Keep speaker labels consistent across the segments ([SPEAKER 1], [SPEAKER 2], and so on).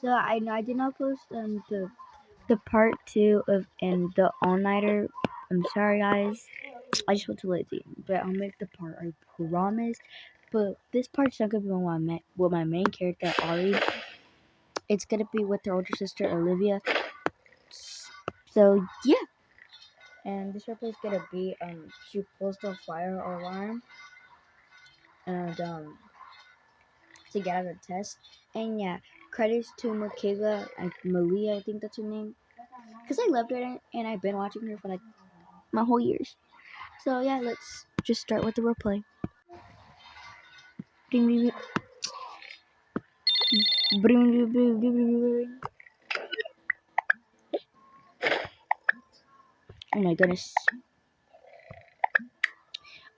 [SPEAKER 1] So I did not post the part 2 of and the all-nighter. I'm sorry guys. I just went too lazy. But I'll make the part, I promise. But this part's not gonna be with my main character, Aries. It's gonna be with her older sister, Olivia. So yeah. And this replay is gonna be she pulls the fire alarm and to get out of the test. And yeah, credits to Michaela and Malia, I think that's her name. Because I loved her and I've been watching her for like my whole years. So yeah, let's just start with the replay. Oh my goodness.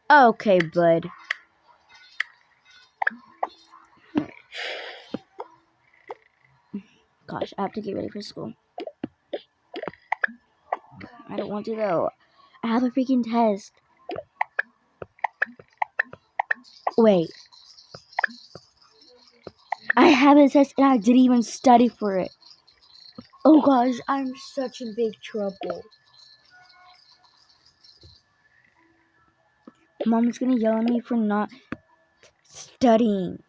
[SPEAKER 1] Okay, bud. Gosh, I have to get ready for school. I don't want to though. I have a freaking test. Wait. I have a test and I didn't even study for it. Oh gosh, I'm such in big trouble. Mom's gonna yell at me for not studying.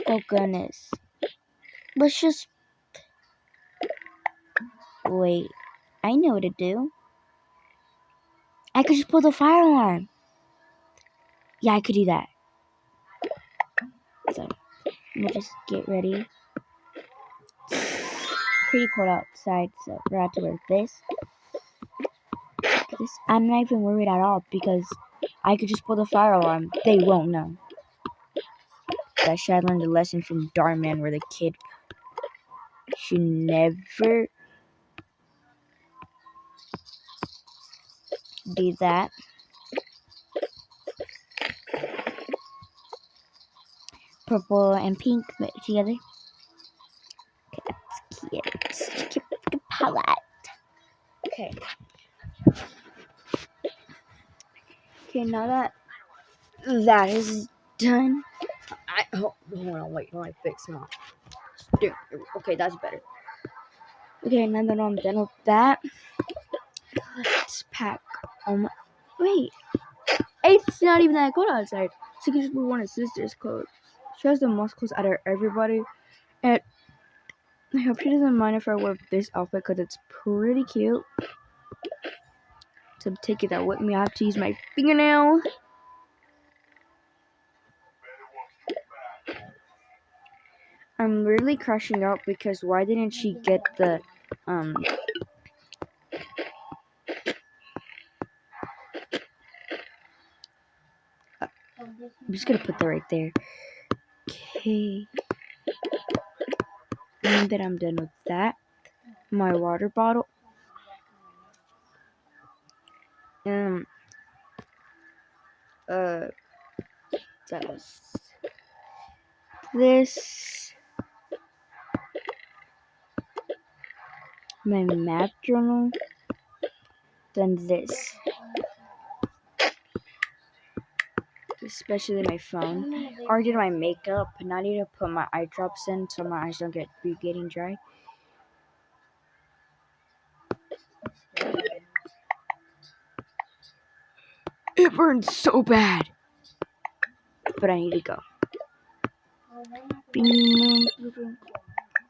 [SPEAKER 1] Oh goodness. Let's just wait. I know what to do. I could just pull the fire alarm. Yeah, I could do that. So, let me just get ready. Pretty cold outside, so we're about to wear this. I'm not even worried at all because I could just pull the fire alarm. They won't know. That should I learned a lesson from Darman where the kid should never do that. Purple and pink mixed together. Okay, that's cute. Keep the palette. Okay. Okay, now that is done, hold on, wait, no, I fix my. Okay, that's better. Okay, now that I'm done with that, let's pack. Wait, it's not even that cold outside. So you can just wear one of sister's clothes. She has the most clothes out of everybody, and I hope she doesn't mind if I wear this outfit because it's pretty cute. To take it out with me, I have to use my fingernail. I'm really crashing out because why didn't she get the I'm just gonna put that right there. Okay. And then I'm done with that. My water bottle. That was this. My math journal. Then this. Especially my phone. I already did my makeup, and I need to put my eye drops in so my eyes don't be getting dry. It burns so bad. But I need to go.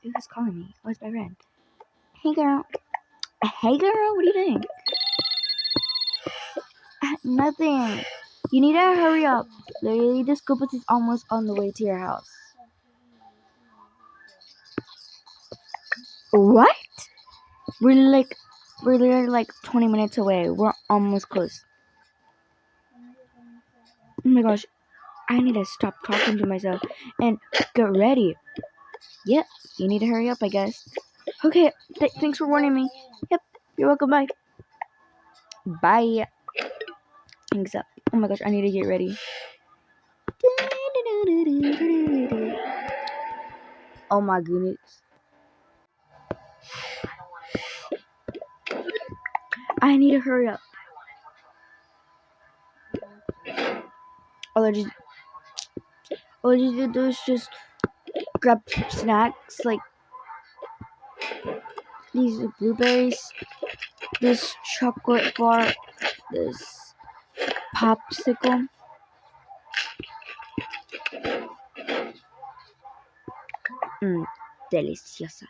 [SPEAKER 1] Who's calling me? Oh, it's my friend. Hey girl. Hey girl, what are you doing? Nothing. You need to hurry up. Literally, the school bus is almost on the way to your house. What? We're literally like 20 minutes away. We're almost close. Oh my gosh. I need to stop talking to myself and get ready. Yep, you need to hurry up, I guess. Okay, thanks for warning me. Yep, you're welcome, bye. Bye. Hangs up. Oh my gosh, I need to get ready. Oh my goodness. I need to hurry up. All I just do is just grab snacks, like these blueberries, this chocolate bar, this popsicle. Deliciosa.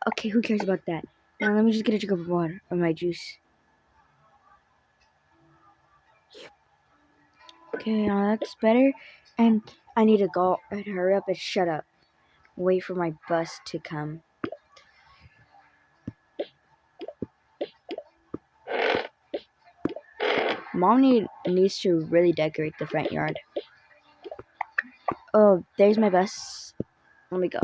[SPEAKER 1] Okay, who cares about that? Now let me just get a drink of water or my juice. Okay, that's better. And I need to go and hurry up and shut up. Wait for my bus to come. Mom needs to really decorate the front yard. Oh, there's my bus. Let me go.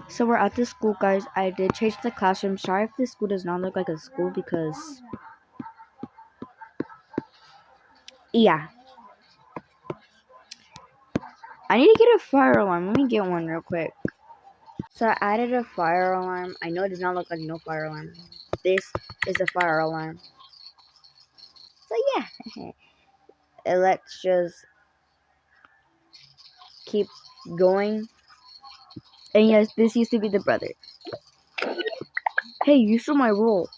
[SPEAKER 1] So we're at the school, guys. I did change the classroom. Sorry if this school does not look like a school because... yeah. I need to get a fire alarm. Let me get one real quick. So I added a fire alarm. I know it does not look like no fire alarm. This is a fire alarm. So yeah. Let's just keep going. And yes, this used to be the brother. Hey, you stole my role. What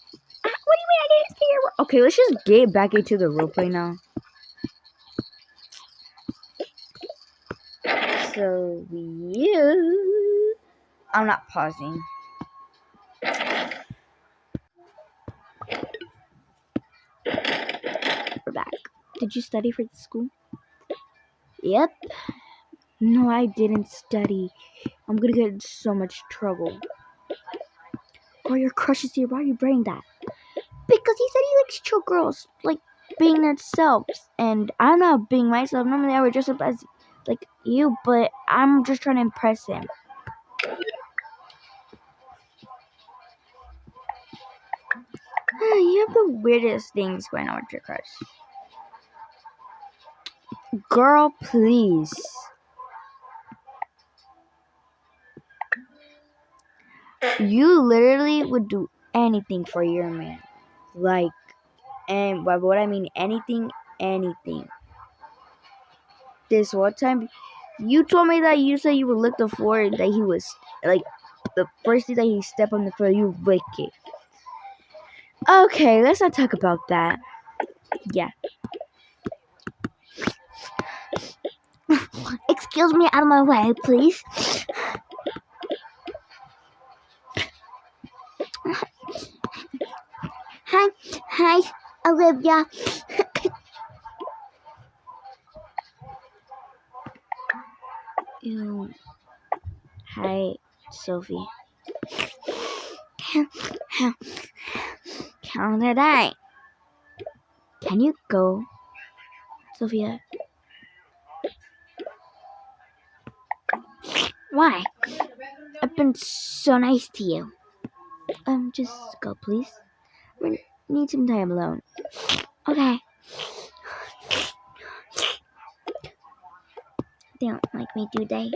[SPEAKER 1] do you mean I didn't steal your role? Okay, let's just get back into the roleplay now. So, yeah. I'm not pausing. We're back. Did you study for the school? Yep. No, I didn't study. I'm gonna get in so much trouble. Or your crush is here. Why are you bringing that? Because he said he likes chill girls, like being themselves. And I'm not being myself. Normally I would dress up as like you, but I'm just trying to impress him. You have the weirdest things going on with your crush. Girl, please. You literally would do anything for your man. Like, and by what I mean anything. This one time, you told me that you said you would lick the floor and that he was, like, the first day that he stepped on the floor, you lick it. Okay, let's not talk about that. Yeah. Excuse me, out of my way, please. Hi, Olivia. Ew. Hi, Sophie. Count it out. Can you go, Sophia? Why? I've been so nice to you. Just go, please. We need some time alone. Okay. They don't like me, do they?